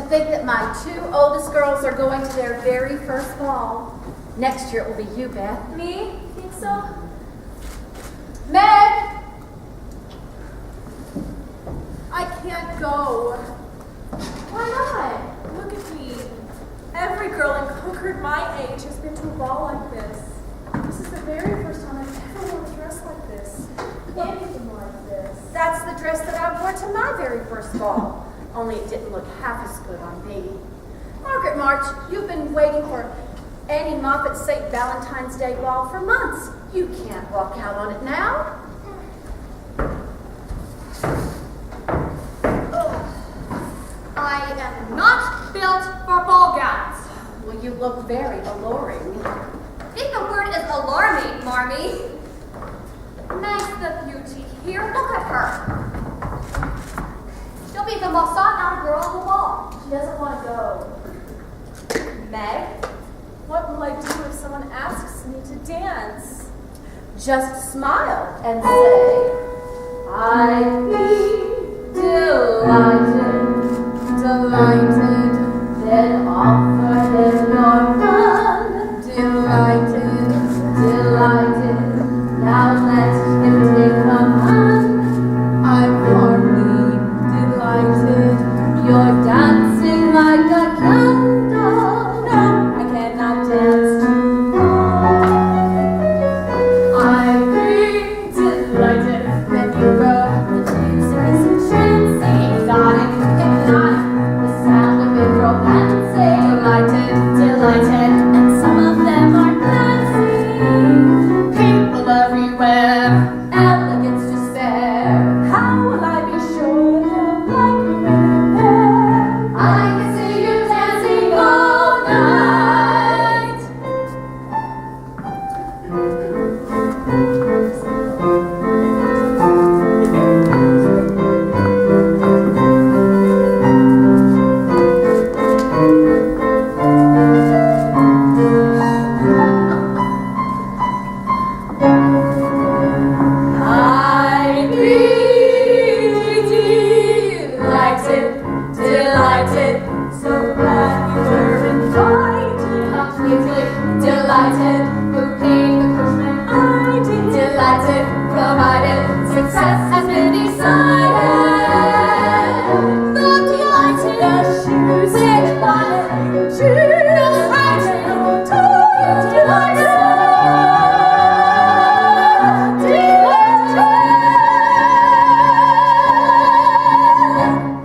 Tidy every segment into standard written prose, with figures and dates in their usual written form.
To think that my 2 oldest girls are going to their very first ball. Next year it will be you, Beth. Me? Think so? Meg! I can't go. Why not? Look at me. Every girl in Concord my age has been to a ball like this. This is the very first time I've ever worn a dress like this. Anything like this. That's the dress that I wore to my very first ball. Only it didn't look half as good on me. Margaret March, you've been waiting for Annie Moffat's St. Valentine's Day ball for months. You can't walk out on it now. I am not built for ball gowns. Well, you look very alluring. I think the word is alarming, Marmee. Nice the beauty here. Look at her. She'll be the most sought-out girl on the ball. She doesn't want to go. Meg? What will I do if someone asks me to dance? Just smile and say, I'd be delighted, delighted, then offer him your hand. Delighted, delighted, now let him take command. I'm hardly delighted, you're dancing like a candle. No, I cannot dance too far. I'd be delighted, then you go. The music is enchanting, exotic, hypnotic, the sound of it romancing. Delighted, delighted, and some of them are dancing. People everywhere, elegance to spare. How will I be sure they'll like me when I'm there? I can see you dancing all night. I'd be delighted, delighted, so glad you were invited. Completely delighted, who paid the coachman? I did. Delighted, provided success has been decided. The delighted, the shoes, delighted, choose, delighted, delighted, delighted.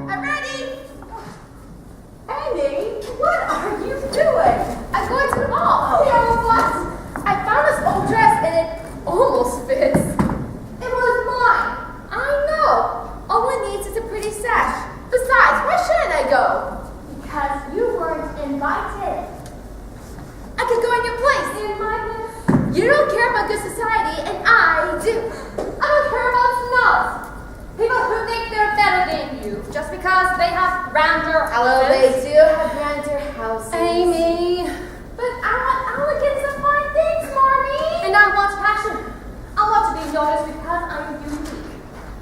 I'm ready. Amy, what are you doing? I'm going to the ball. You know what? I found this old dress and it almost fits. It was mine. I know. All it needs is a pretty sash. Besides, why shouldn't I go? Because you weren't invited. I could go in your place. In my place? You don't care about good society, and I do. I don't care about snobs. People who think they're better than you just because they have grander houses. They do have grander houses. Amy. But I want elegance and fine things, Marmee. And I want passion. I want to be noticed because I'm unique.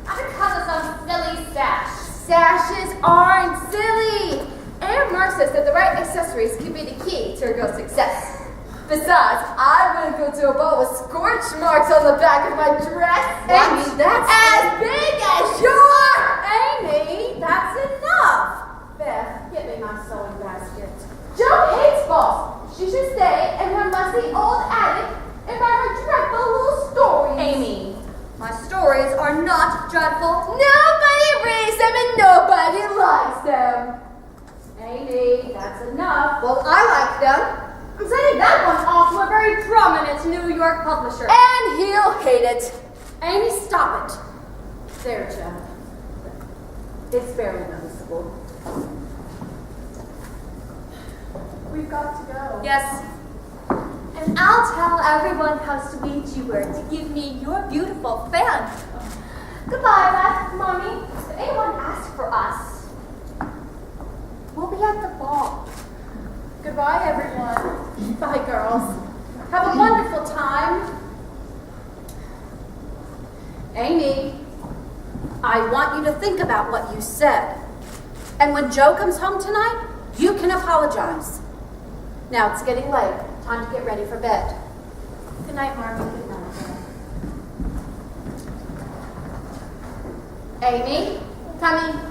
Not because of some silly sash. Sashes aren't silly. Aunt Mark says that the right accessories can be the key to a girl's success. Besides, I wouldn't go to a ball with scorch marks on the back of my dress. Amy, that's as big as yours. Amy, that's enough. Beth, get me my sewing basket. Joe hates balls. She should stay in her musty old attic and write her dreadful little stories. Amy, my stories are not dreadful. Nobody reads them and nobody likes them. Amy, that's enough. Well, I like them. I'm sending that one off to a very prominent New York publisher. And he'll hate it. Amy, stop it. There, Jeff. It's very noticeable. We've got to go. Yes. And I'll tell everyone how sweet you were to give me your beautiful fan. Goodbye, Beth, Mommy. If anyone asks for us, we'll be at the ball. Goodbye, everyone. Bye, girls. Have a wonderful time. Amy, I want you to think about what you said. And when Joe comes home tonight, you can apologize. Now it's getting late. Time to get ready for bed. Good night, Marmy. Good night. Amy, coming.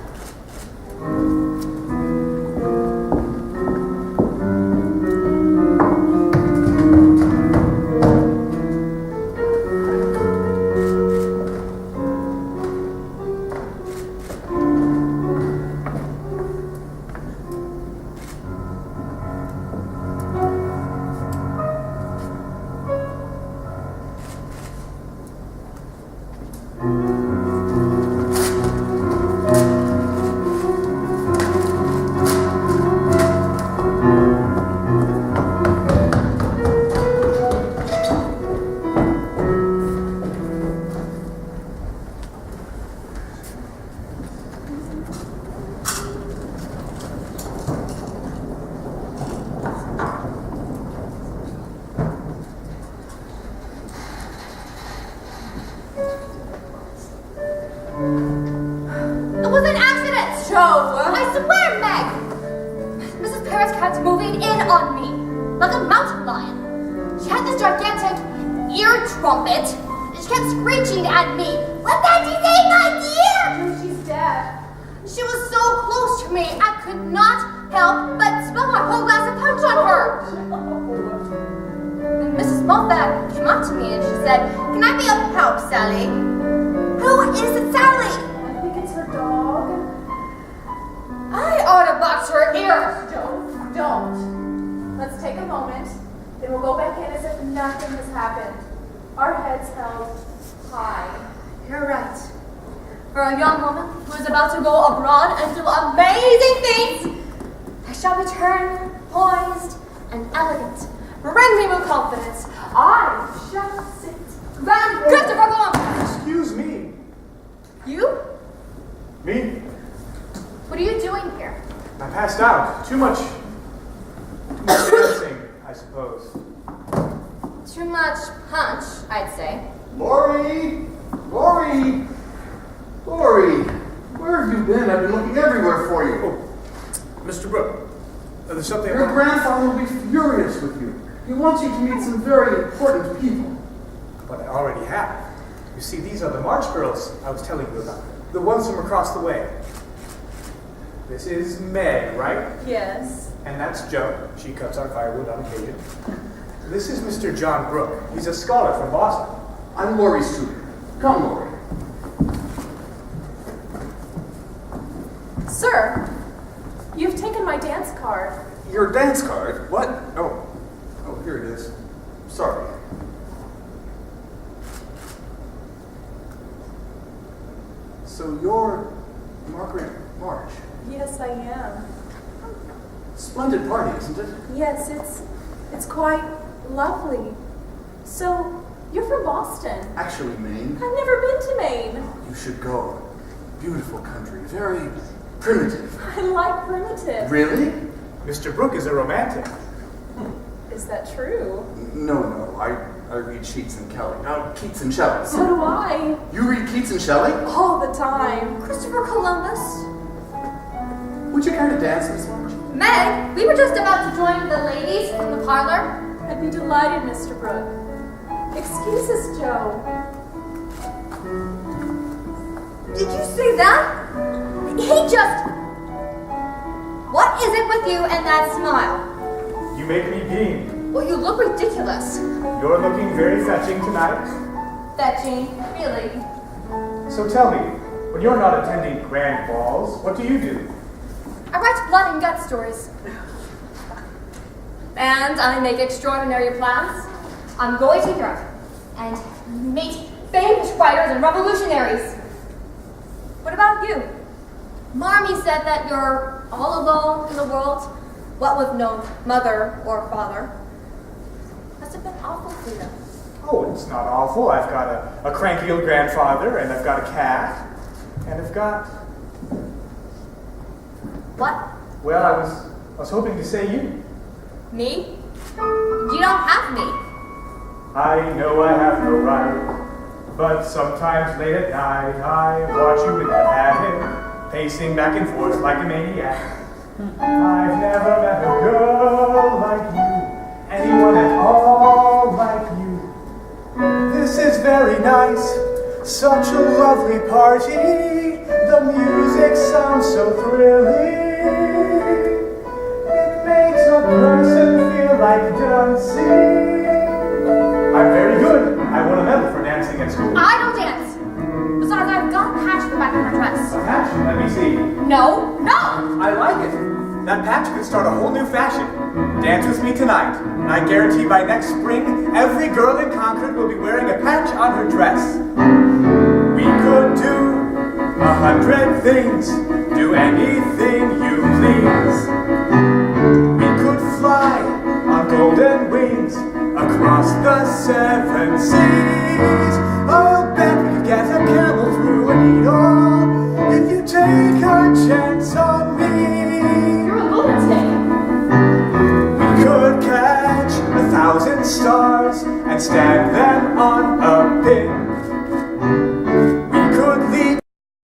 It was an accident! Joe! I swear, Meg! Mrs. Parris-Cat's moving in on me, like a mountain lion. She had this gigantic ear trumpet, and she kept screeching at me, "Let that say my ear!" Joe, she's dead. She was so close to me, I could not help but spill my whole glass of punch on her. Then Mrs. Moffat came up to me and she said, "Can I be of help, Sally?" "Who is it, Sally?" I think it's her dog. "I ought to box her ear." Joe, don't. Let's take a moment, then we'll go back in as if nothing has happened. Our heads held high. You're right. For a young woman who is about to go abroad and do amazing things, I shall return poised and elegant, brimming with confidence. I shall sit Grand Christopher Columbus. Excuse me. You? Me? What are you doing here? I passed out. Too much dancing, I suppose. Too much punch, I'd say. Laurie! Laurie! Laurie! Where have you been? I've been looking everywhere for you. Oh, Mr. Brooke, there's something Your about... grandfather will be furious with you. He wants you to meet some very important people. But I already have. You see, these are the March girls I was telling you about. The ones from across the way. This is Meg, right? Yes. And that's Joe. She cuts our firewood on occasion. This is Mr. John Brooke. He's a scholar from Boston. I'm Laurie's tutor. Come, Laurie. Sir, you've taken my dance card. Your dance card? What? Oh, here it is. Sorry. So you're Margaret March. Yes, I am. Splendid party, isn't it? Yes, it's quite lovely. So, you're from Boston. Actually, Maine. I've never been to Maine. You should go. Beautiful country. Very primitive. I like primitive. Really? Mr. Brooke is a romantic. Is that true? No. I read Keats and Kelly. No, Keats and Shelley. So do I. You read Keats and Shelley? All the time. Christopher Columbus? Would you care to dance, Miss March? Meg, we were just about to join the ladies in the parlor. I'd be delighted, Mr. Brooke. Excuse us, Joe. Did you see that? He just... What is it with you and that smile? You make me beam. Well, you look ridiculous. You're looking very fetching tonight. Fetching, really. So tell me, when you're not attending grand balls, what do you do? I write blood and gut stories. And I make extraordinary plans. I'm going to Europe and meet famous writers and revolutionaries. What about you? Marmee said that you're all alone in the world, what with no mother or father. Must have been awful for you. Oh, it's not awful. I've got a cranky old grandfather, and I've got a cat, and I've got... What? Well, I was hoping to say you. Me? You don't have me. I know I have no right, but sometimes late at night I watch you with that hat in, pacing back and forth like a maniac. I've never met a girl like you, anyone at all like you. This is very nice, such a lovely party. The music sounds so thrilling. It makes a person feel like dancing. I'm very good. I won a medal for dancing at school. I don't dance. Besides, I've got a patch in the back of my dress. A patch? Let me see. No, no! I like it. That patch could start a whole new fashion. Dance with me tonight, and I guarantee by next spring, every girl in Concord will be wearing a patch on her dress. We could do 100 things, do anything you please. We could fly on golden wings across the 7 seas. I'll bet we could get a camel through a needle if you take a chance on me. You're a lunatic. We could catch 1,000 stars and stand them on a pin.